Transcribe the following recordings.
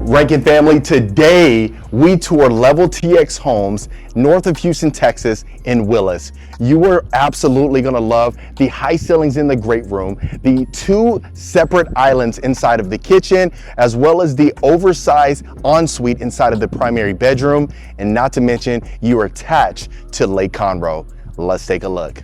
Rankin family, today we tour LevelTX homes north of Houston, Texas in Willis. You are absolutely gonna love the high ceilings in the great room, the two separate islands inside of the kitchen, as well as the oversized ensuite inside of the primary bedroom, and not to mention you are attached to Lake Conroe. Let's take a look.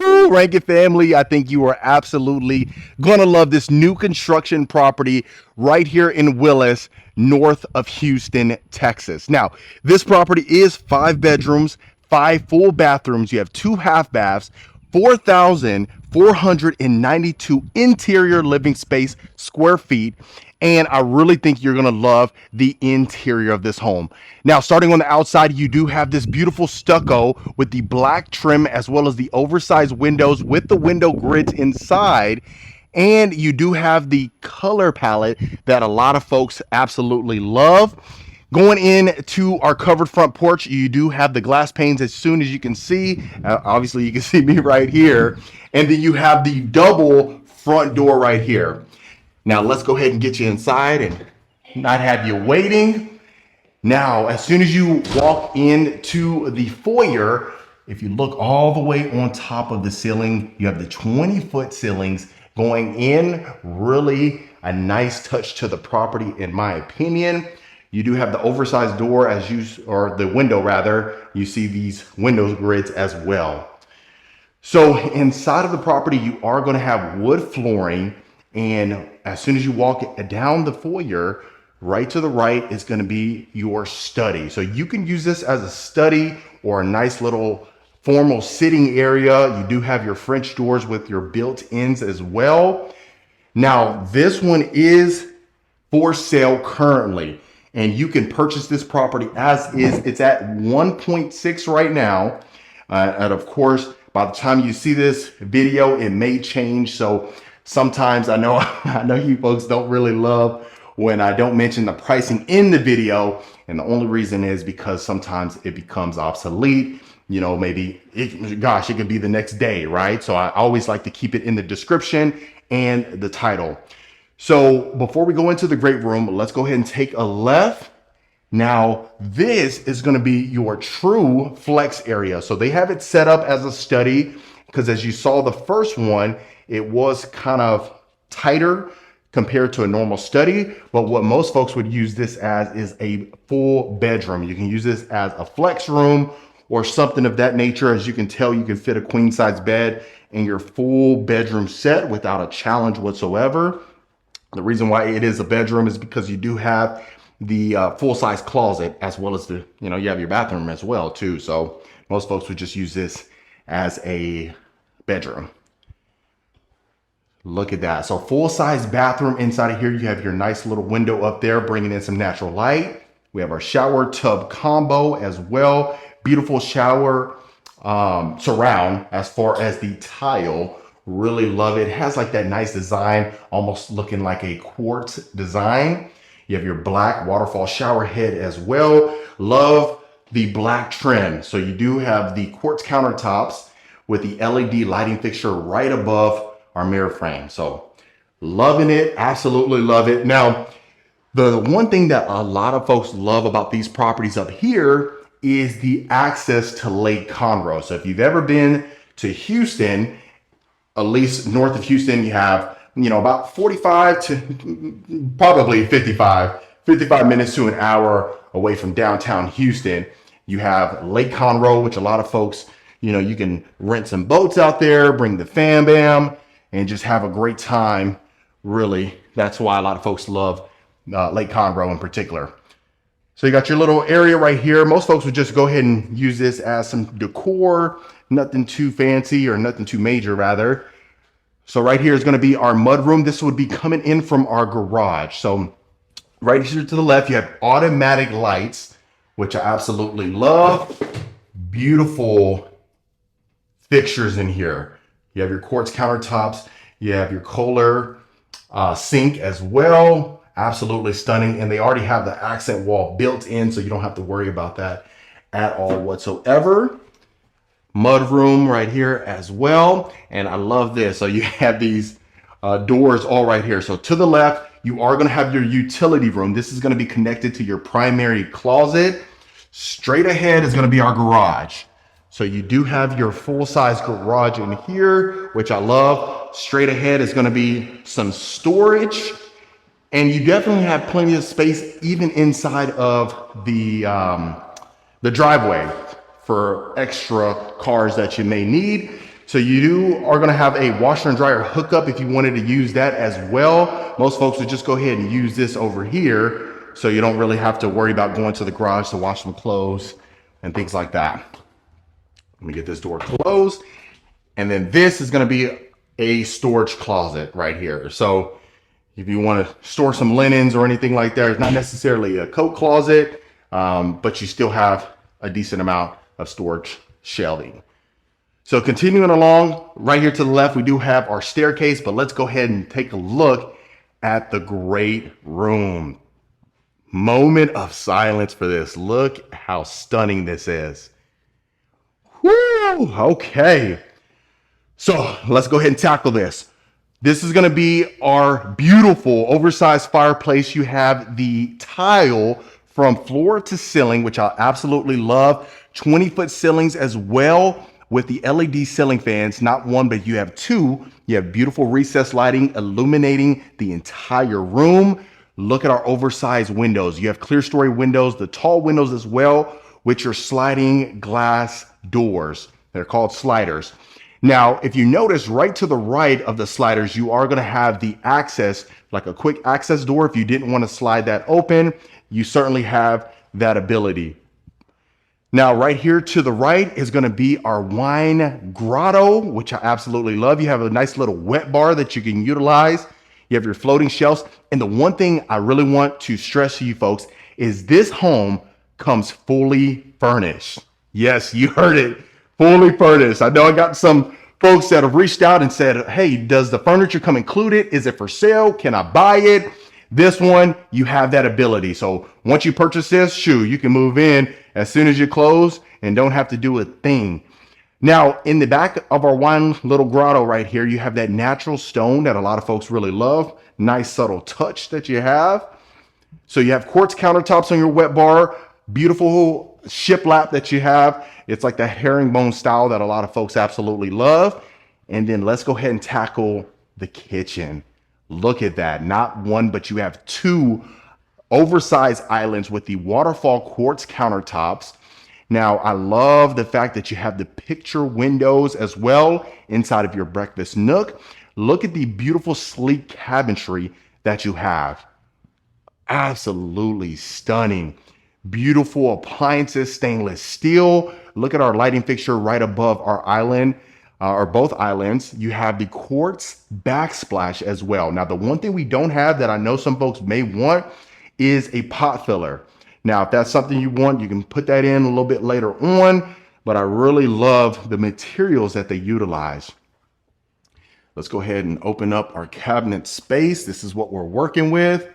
Rankin family, I think you are absolutely gonna love this new construction property right here in Willis, north of Houston, Texas. Now, this property is 5 bedrooms, 5 full bathrooms. You have 2 half baths, 4,492 interior living space square feet. And I really think you're gonna love the interior of this home. Now, starting on the outside, you do have this beautiful stucco with the black trim, as well as the oversized windows with the window grids inside. And you do have the color palette that a lot of folks absolutely love. Going into our covered front porch, you do have the glass panes as soon as you can see. Obviously, you can see me right here. And then you have the double front door right here. Now, let's go ahead and get you inside and not have you waiting. Now, as soon as you walk into the foyer, if you look all the way on top of the ceiling, you have the 20-foot ceilings going in. Really a nice touch to the property, in my opinion. You do have the oversized door or the window rather. You see these window grids as well. So inside of the property, you are going to have wood flooring. And as soon as you walk down the foyer, right to the right is going to be your study. So you can use this as a study or a nice little formal sitting area. You do have your French doors with your built-ins as well. Now, this one is for sale currently, and you can purchase this property as is. It's at 1.6 right now. And of course, by the time you see this video, it may change. So sometimes I know you folks don't really love when I don't mention the pricing in the video. And the only reason is because sometimes it becomes obsolete. You know, maybe it could be the next day, right? So I always like to keep it in the description and the title. So before we go into the great room, let's go ahead and take a left. Now, this is going to be your true flex area. So they have it set up as a study because as you saw the first one, it was kind of tighter compared to a normal study. But what most folks would use this as is a full bedroom. You can use this as a flex room or something of that nature. As you can tell, you can fit a queen size bed in your full bedroom set without a challenge whatsoever. The reason why it is a bedroom is because you do have the full size closet, as well as you have your bathroom as well too. So most folks would just use this as a bedroom. Look at that. So full size bathroom inside of here. You have your nice little window up there, bringing in some natural light. We have our shower tub combo as well. Beautiful shower surround as far as the tile. Really love it. It has like that nice design, almost looking like a quartz design. You have your black waterfall shower head as well. Love the black trim. So you do have the quartz countertops with the LED lighting fixture right above our mirror frame. So loving it, absolutely love it. Now, the one thing that a lot of folks love about these properties up here is the access to Lake Conroe. So if you've ever been to Houston, at least north of Houston, you have, about 45 to probably 55 minutes to an hour away from downtown Houston. You have Lake Conroe, which a lot of folks, you can rent some boats out there, bring the fam bam, and just have a great time. Really, that's why a lot of folks love Lake Conroe in particular. So you got your little area right here. Most folks would just go ahead and use this as some decor, nothing too fancy or nothing too major rather. So right here is going to be our mudroom. This would be coming in from our garage. So right here to the left, you have automatic lights, which I absolutely love. Beautiful fixtures in here. You have your quartz countertops. You have your Kohler sink as well. Absolutely stunning. And they already have the accent wall built in, so you don't have to worry about that at all whatsoever. Mud room right here as well. And I love this. So you have these doors all right here. So to the left, you are going to have your utility room. This is going to be connected to your primary closet. Straight ahead is going to be our garage. So you do have your full-size garage in here, which I love. Straight ahead is going to be some storage. And you definitely have plenty of space even inside of the driveway for extra cars that you may need. So you are going to have a washer and dryer hookup if you wanted to use that as well. Most folks would just go ahead and use this over here, so you don't really have to worry about going to the garage to wash some clothes and things like that. Let me get this door closed. And then this is going to be a storage closet right here. So if you want to store some linens or anything like that, it's not necessarily a coat closet, but you still have a decent amount of storage shelving. So continuing along, right here to the left, we do have our staircase, but let's go ahead and take a look at the great room. Moment of silence for this. Look how stunning this is. Woo! Okay. So let's go ahead and tackle this. This is going to be our beautiful oversized fireplace. You have the tile from floor to ceiling, which I absolutely love. 20-foot ceilings as well with the LED ceiling fans, not one, but you have two. You have beautiful recessed lighting illuminating the entire room. Look at our oversized windows. You have clear story windows, the tall windows as well, with your sliding glass doors. They're called sliders. Now, if you notice right to the right of the sliders, you are going to have the access, like a quick access door. If you didn't want to slide that open, you certainly have that ability. Now, right here to the right is going to be our wine grotto, which I absolutely love. You have a nice little wet bar that you can utilize. You have your floating shelves. And the one thing I really want to stress to you folks is this home comes fully furnished. Yes, you heard it. Fully furnished. I know I got some folks that have reached out and said, hey, does the furniture come included? Is it for sale? Can I buy it? This one, you have that ability. So once you purchase this, you can move in as soon as you close and don't have to do a thing. Now, in the back of our wine little grotto right here, you have that natural stone that a lot of folks really love. Nice subtle touch that you have. So you have quartz countertops on your wet bar, beautiful shiplap that you have. It's like the herringbone style that a lot of folks absolutely love. And then let's go ahead and tackle the kitchen. Look at that. Not one, but you have two oversized islands with the waterfall quartz countertops. Now, I love the fact that you have the picture windows as well inside of your breakfast nook. Look at the beautiful sleek cabinetry that you have. Absolutely stunning. Beautiful appliances, stainless steel. Look at our lighting fixture right above our island, or both islands. You have the quartz backsplash as well. Now, the one thing we don't have that I know some folks may want is a pot filler. Now, if that's something you want, you can put that in a little bit later on, but I really love the materials that they utilize. Let's go ahead and open up our cabinet space. This is what we're working with.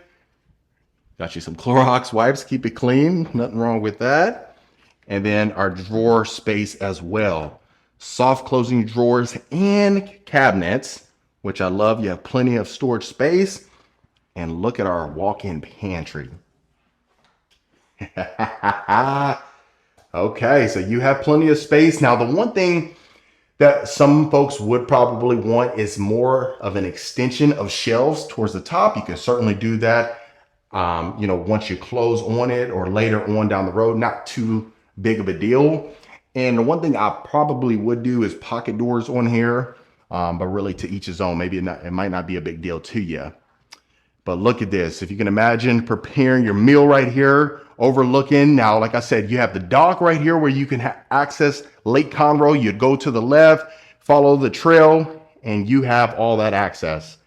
Got you some Clorox wipes, keep it clean, nothing wrong with that. And then our drawer space as well. Soft closing drawers and cabinets, which I love. You have plenty of storage space. And look at our walk-in pantry. Okay, so you have plenty of space. Now, the one thing that some folks would probably want is more of an extension of shelves towards the top. You can certainly do that, once you close on it or later on down the road. Not too big of a deal. And the one thing I probably would do is pocket doors on here, but really to each his own. Maybe it might not be a big deal to you. But look at this. If you can imagine preparing your meal right here, overlooking. Now, like I said, you have the dock right here where you can access Lake Conroe. You'd go to the left, follow the trail, and you have all that access.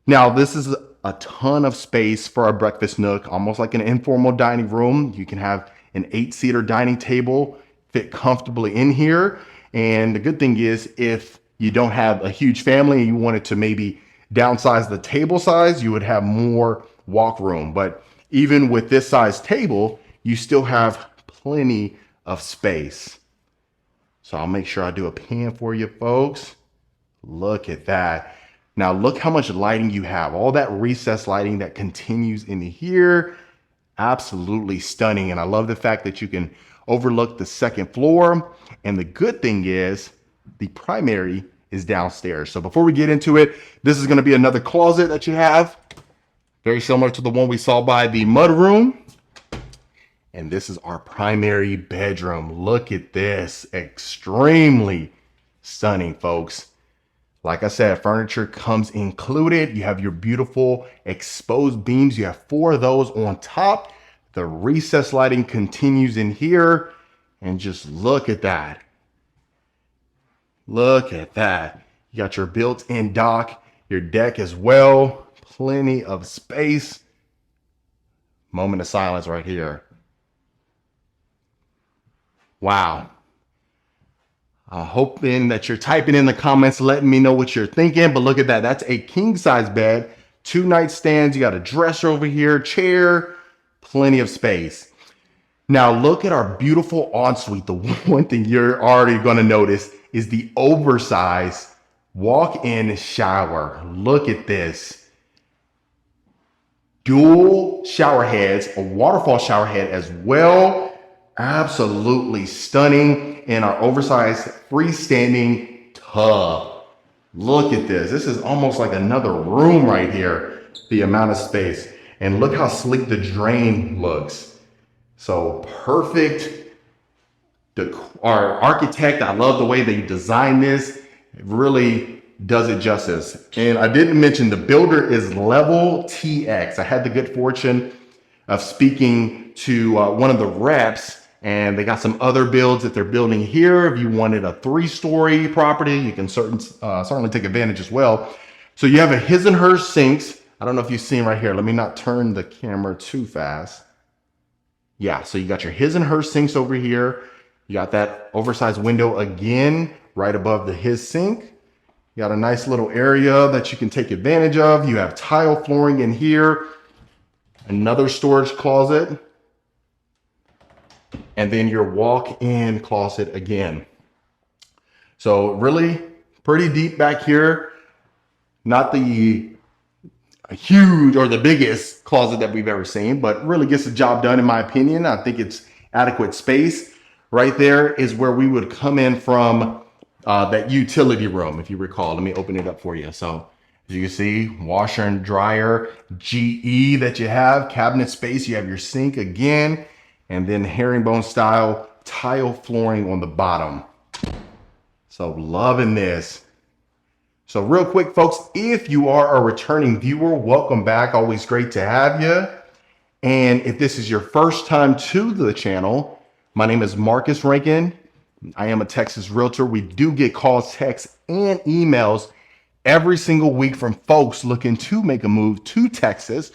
Now, this is a ton of space for our breakfast nook, almost like an informal dining room. You can have an 8-seater dining table fit comfortably in here. And the good thing is, if you don't have a huge family and you wanted to maybe downsize the table size, you would have more walk room. But even with this size table, you still have plenty of space. So I'll make sure I do a pan for you folks. Look at that. Now look how much lighting you have. All that recessed lighting that continues in here. Absolutely stunning. And I love the fact that you can overlook the second floor. And the good thing is the primary is downstairs. So before we get into it, this is going to be another closet that you have. Very similar to the one we saw by the mudroom. And this is our primary bedroom. Look at this. Extremely stunning, folks. Like I said, furniture comes included. You have your beautiful exposed beams. You have 4 of those on top. The recessed lighting continues in here. And just look at that. Look at that. You got your built-in dock, your deck as well. Plenty of space. Moment of silence right here. Wow. I'm hoping that you're typing in the comments, letting me know what you're thinking. But look at that. That's a king size bed, 2 nightstands. You got a dresser over here, chair, plenty of space. Now look at our beautiful ensuite. The one thing you're already going to notice is the oversized walk-in shower. Look at this. Dual shower heads, a waterfall shower head as well. Absolutely stunning. And our oversized freestanding tub. Look at this. This is almost like another room right here. The amount of space. And look how sleek the drain looks. So perfect. Our architect, I love the way they designed this. It really does it justice. And I didn't mention the builder is LevelTX. I had the good fortune of speaking to one of the reps, and they got some other builds that they're building here. If you wanted a 3-story property, you can certainly take advantage as well. So you have a his and her sinks. I don't know if you've seen right here. Let me not turn the camera too fast. Yeah, so you got your his and her sinks over here. You got that oversized window again, right above the his sink. You got a nice little area that you can take advantage of. You have tile flooring in here. Another storage closet. And then your walk-in closet again. So really pretty deep back here. Not the huge or the biggest closet that we've ever seen, but really gets the job done in my opinion. I think it's adequate space. Right there is where we would come in from that utility room, if you recall. Let me open it up for you. So as you can see, washer and dryer, GE that you have, cabinet space, you have your sink again, and then herringbone style tile flooring on the bottom. So loving this. So real quick, folks, if you are a returning viewer, welcome back. Always great to have you. And if this is your first time to the channel, my name is Marcus Rankin. I am a Texas realtor. We do get calls, texts, and emails every single week from folks looking to make a move to Texas,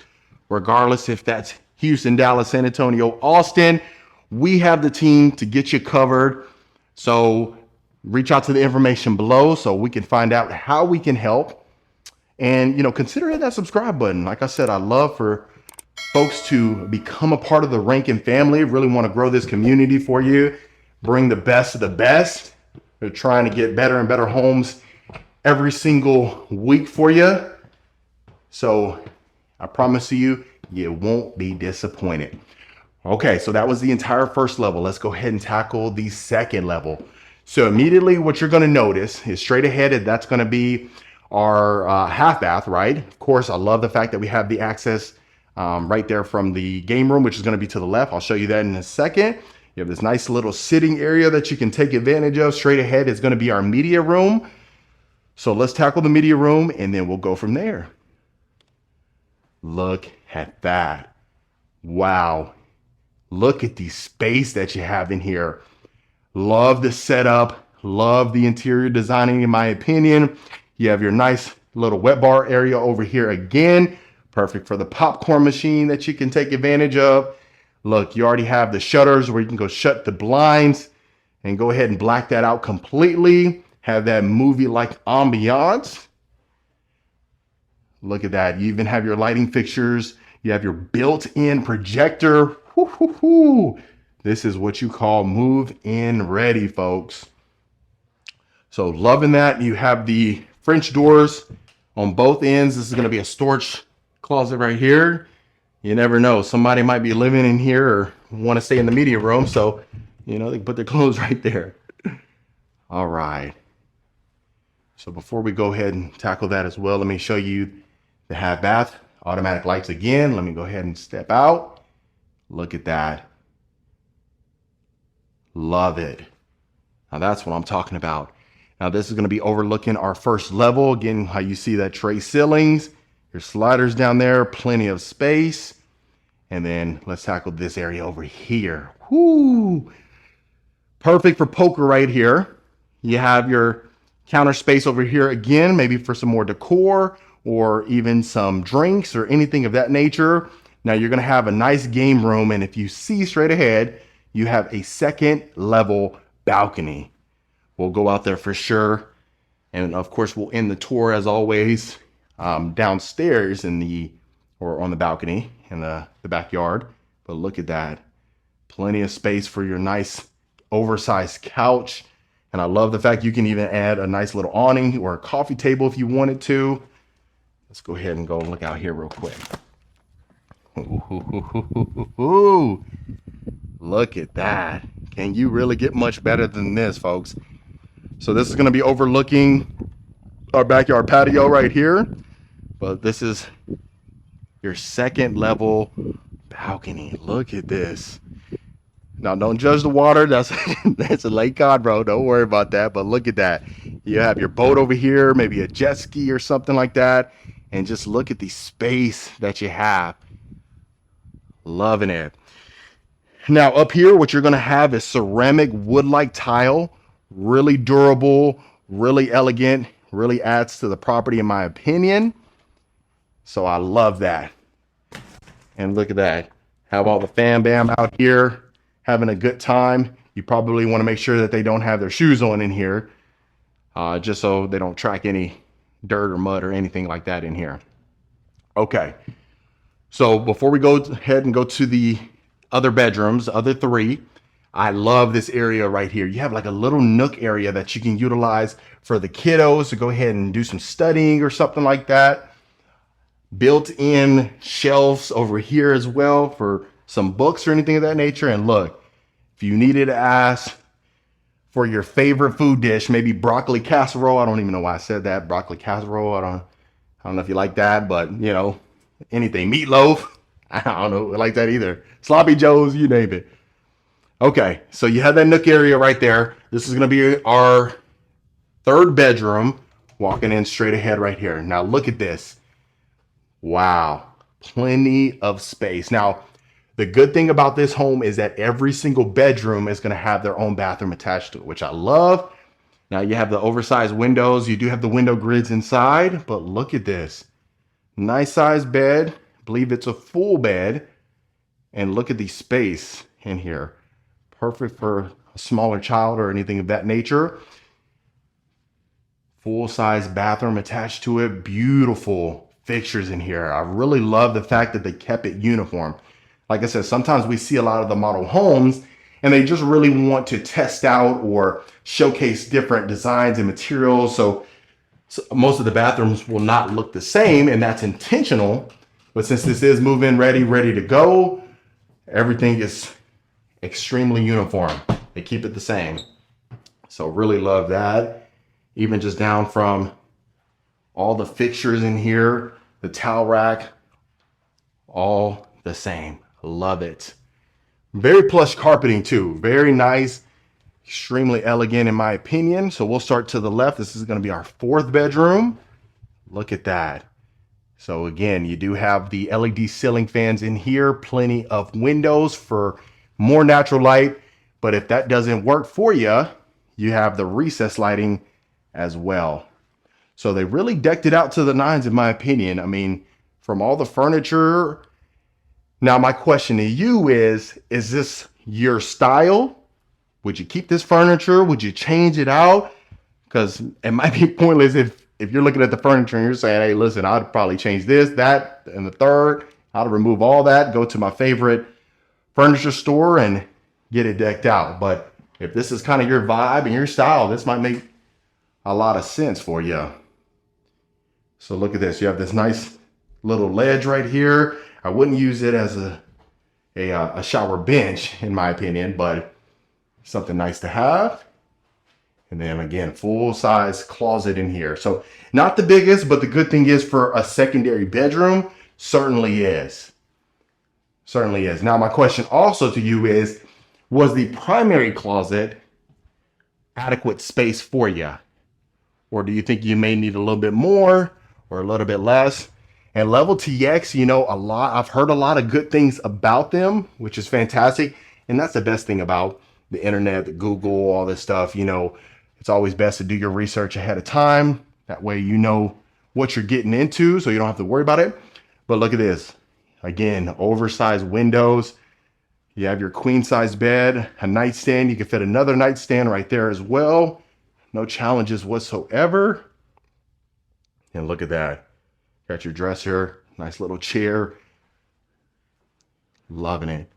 regardless if that's Houston, Dallas, San Antonio, Austin. We have the team to get you covered. So reach out to the information below so we can find out how we can help. And, you know, consider hitting that subscribe button. Like I said, I love for folks to become a part of the Rankin family. Really want to grow this community for you. Bring the best of the best. We're trying to get better and better homes every single week for you. So I promise you, you won't be disappointed. Okay, so that was the entire first level. Let's go ahead and tackle the second level. So immediately what you're going to notice is straight ahead, that's going to be our half bath, right? Of course, I love the fact that we have the access right there from the game room, which is going to be to the left. I'll show you that in a second. You have this nice little sitting area that you can take advantage of. Straight ahead is going to be our media room. So let's tackle the media room and then we'll go from there. Look at that. Wow. Look at the space that you have in here. Love the setup. Love the interior designing, in my opinion. You have your nice little wet bar area over here again. Perfect for the popcorn machine that you can take advantage of. Look, you already have the shutters where you can go shut the blinds and go ahead and black that out completely. Have that movie-like ambiance. Look at that. You even have your lighting fixtures. You have your built-in projector. This is what you call move-in ready, folks. So loving that. You have the French doors On both ends, this is going to be a storage closet right here. You never know. Somebody might be living in here or want to stay in the media room. So, you know, they can put their clothes right there. All right. So before we go ahead and tackle that as well, let me show you the half bath automatic lights again. Let me go ahead and step out. Look at that. Love it. Now that's what I'm talking about. Now this is going to be overlooking our first level. Again, how you see that tray ceilings, your sliders down there, plenty of space. And then let's tackle this area over here. Whoo! Perfect for poker right here. You have your counter space over here again, maybe for some more decor or even some drinks or anything of that nature. Now you're going to have a nice game room. And if you see straight ahead, you have a second level balcony. We'll go out there for sure. And of course, we'll end the tour as always downstairs on the balcony in the backyard. But look at that. Plenty of space for your nice oversized couch. And I love the fact you can even add a nice little awning or a coffee table if you wanted to. Let's go ahead and go look out here real quick. Ooh, look at that. Can you really get much better than this, folks? So this is going to be overlooking our backyard patio right here. But this is your second level balcony. Look at this. Now, don't judge the water. That's a lake cod, bro. Don't worry about that. But look at that. You have your boat over here, maybe a jet ski or something like that. And just look at the space that you have. Loving it. Now, up here, what you're going to have is ceramic wood-like tile. Really durable, really elegant, really adds to the property in my opinion. So I love that. And look at that. Have all the fam bam out here having a good time. You probably want to make sure that they don't have their shoes on in here, just so they don't track any dirt or mud or anything like that in here. Okay. So before we go ahead and go to the other bedrooms, other three, I love this area right here. You have like a little nook area that you can utilize for the kiddos to go ahead and do some studying or something like that. Built-in shelves over here as well for some books or anything of that nature. And look, if you needed to ask for your favorite food dish, maybe broccoli casserole. I don't even know why I said that. Broccoli casserole. I don't know if you like that, but you know, anything. Meatloaf. I don't know. I like that either. Sloppy Joes, you name it. Okay, so you have that nook area right there. This is going to be our third bedroom, walking in straight ahead right here. Now look at this. Wow, plenty of space. Now, the good thing about this home is that every single bedroom is going to have their own bathroom attached to it, which I love. Now you have the oversized windows. You do have the window grids inside, but look at this. Nice sized bed. I believe it's a full bed. And look at the space in here. Perfect for a smaller child or anything of that nature. Full-size bathroom attached to it. Beautiful fixtures in here. I really love the fact that they kept it uniform. Like I said, sometimes we see a lot of the model homes and they just really want to test out or showcase different designs and materials. So most of the bathrooms will not look the same, and that's intentional. But since this is move-in ready to go, everything is extremely uniform. They keep it the same. So really love that. Even just down from all the fixtures in here, the towel rack, all the same. Love it. Very plush carpeting too. Very nice, extremely elegant in my opinion. So we'll start to the left. This is going to be our fourth bedroom. Look at that. So again, you do have the LED ceiling fans in here, plenty of windows for more natural light. But if that doesn't work for you, you have the recessed lighting as well. So they really decked it out to the nines, in my opinion. I mean, from all the furniture. Now, my question to you is this your style? Would you keep this furniture? Would you change it out? Because it might be pointless if you're looking at the furniture and you're saying, hey, listen, I'd probably change this, that, and the third. I'd remove all that, go to my favorite furniture store and get it decked out. But if this is kind of your vibe and your style, this might make a lot of sense for you. So look at this. You have this nice little ledge right here. I wouldn't use it as a shower bench, in my opinion, but something nice to have. And then again, full size closet in here. So not the biggest, but the good thing is for a secondary bedroom, certainly is. Certainly is. Now my question also to you is, was the primary closet adequate space for you? Or do you think you may need a little bit more or a little bit less? And LevelTX, you know, I've heard a lot of good things about them, which is fantastic. And that's the best thing about the internet, the Google, all this stuff. You know, it's always best to do your research ahead of time. That way you know what you're getting into, so you don't have to worry about it. But look at this. Again, oversized windows. You have your queen size bed, a nightstand. You can fit another nightstand right there as well. No challenges whatsoever. And look at that. Got your dresser, nice little chair. Loving it.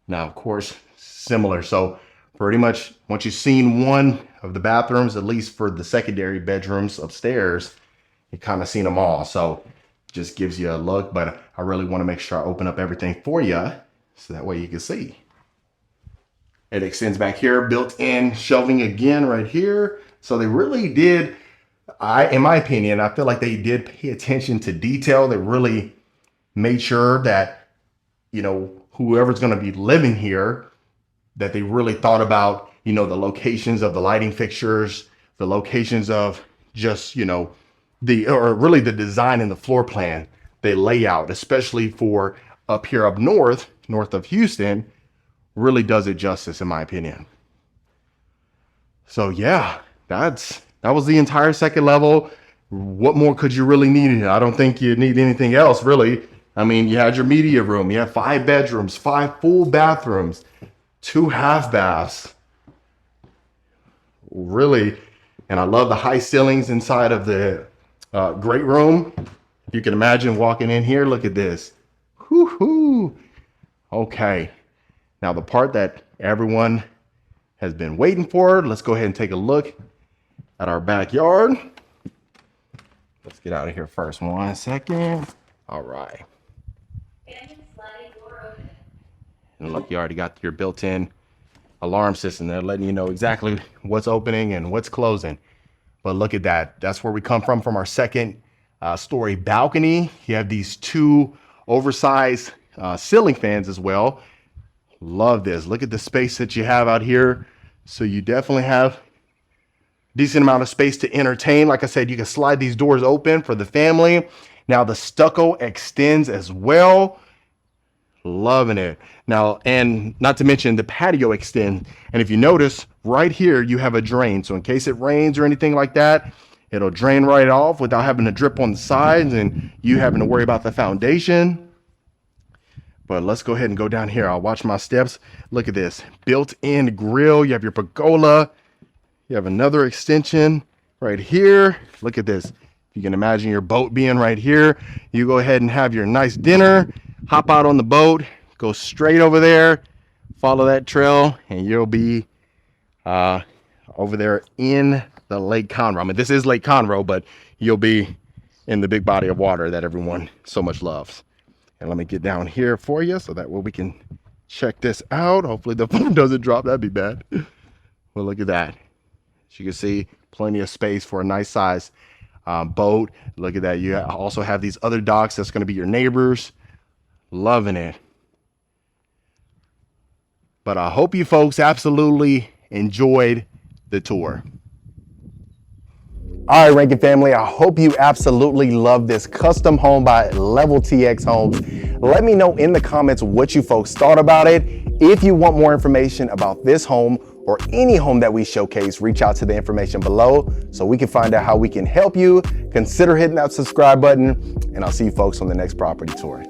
Now, of course, similar. So pretty much once you've seen one of the bathrooms, at least for the secondary bedrooms upstairs, you kind of seen them all. So just gives you a look, but I really want to make sure I open up everything for you so that way you can see. It extends back here, built-in shelving again right here. So they really did, in my opinion, I feel like they did pay attention to detail. They really made sure that, you know, whoever's going to be living here, that they really thought about, you know, the locations of the lighting fixtures, the locations of just, you know, or really the design and the floor plan, the layout, especially for up here up north of Houston, really does it justice in my opinion. So yeah, that was the entire second level. What more could you really need? I don't think you need anything else really. I mean, you had your media room, you have 5 bedrooms, 5 full bathrooms, 2 half baths. Really, and I love the high ceilings inside of the great room. If you can imagine walking in here, look at this. Whoo-hoo. Okay. Now the part that everyone has been waiting for, let's go ahead and take a look at our backyard. Let's get out of here first. 1 second. All right. And look, you already got your built-in alarm system there letting you know exactly what's opening and what's closing. But look at that. That's where we come from our second story balcony. You have these 2 oversized ceiling fans as well. Love this. Look at the space that you have out here. So you definitely have a decent amount of space to entertain. Like I said, you can slide these doors open for the family. Now the stucco extends as well. Loving it. Now, and not to mention the patio extends. And if you notice right here, you have a drain. So in case it rains or anything like that, it'll drain right off without having to drip on the sides and you having to worry about the foundation. But let's go ahead and go down here. I'll watch my steps. Look at this built-in grill. You have your pergola. You have another extension right here. Look at this. You can imagine your boat being right here. You go ahead and have your nice dinner, hop out on the boat, go straight over there, follow that trail, and you'll be over there in the Lake Conroe. I mean, this is Lake Conroe, but you'll be in the big body of water that everyone so much loves. And let me get down here for you so that way we can check this out. Hopefully the phone doesn't drop. That'd be bad. Well, look at that. As you can see, plenty of space for a nice size boat. Look at that. You also have these other docks. That's going to be your neighbors. Loving it. But I hope you folks absolutely enjoyed the tour. All right, Rankin family, I hope you absolutely love this custom home by LevelTX Homes. Let me know in the comments what you folks thought about it. If you want more information about this home or any home that we showcase, reach out to the information below so we can find out how we can help you. Consider hitting that subscribe button, and I'll see you folks on the next property tour.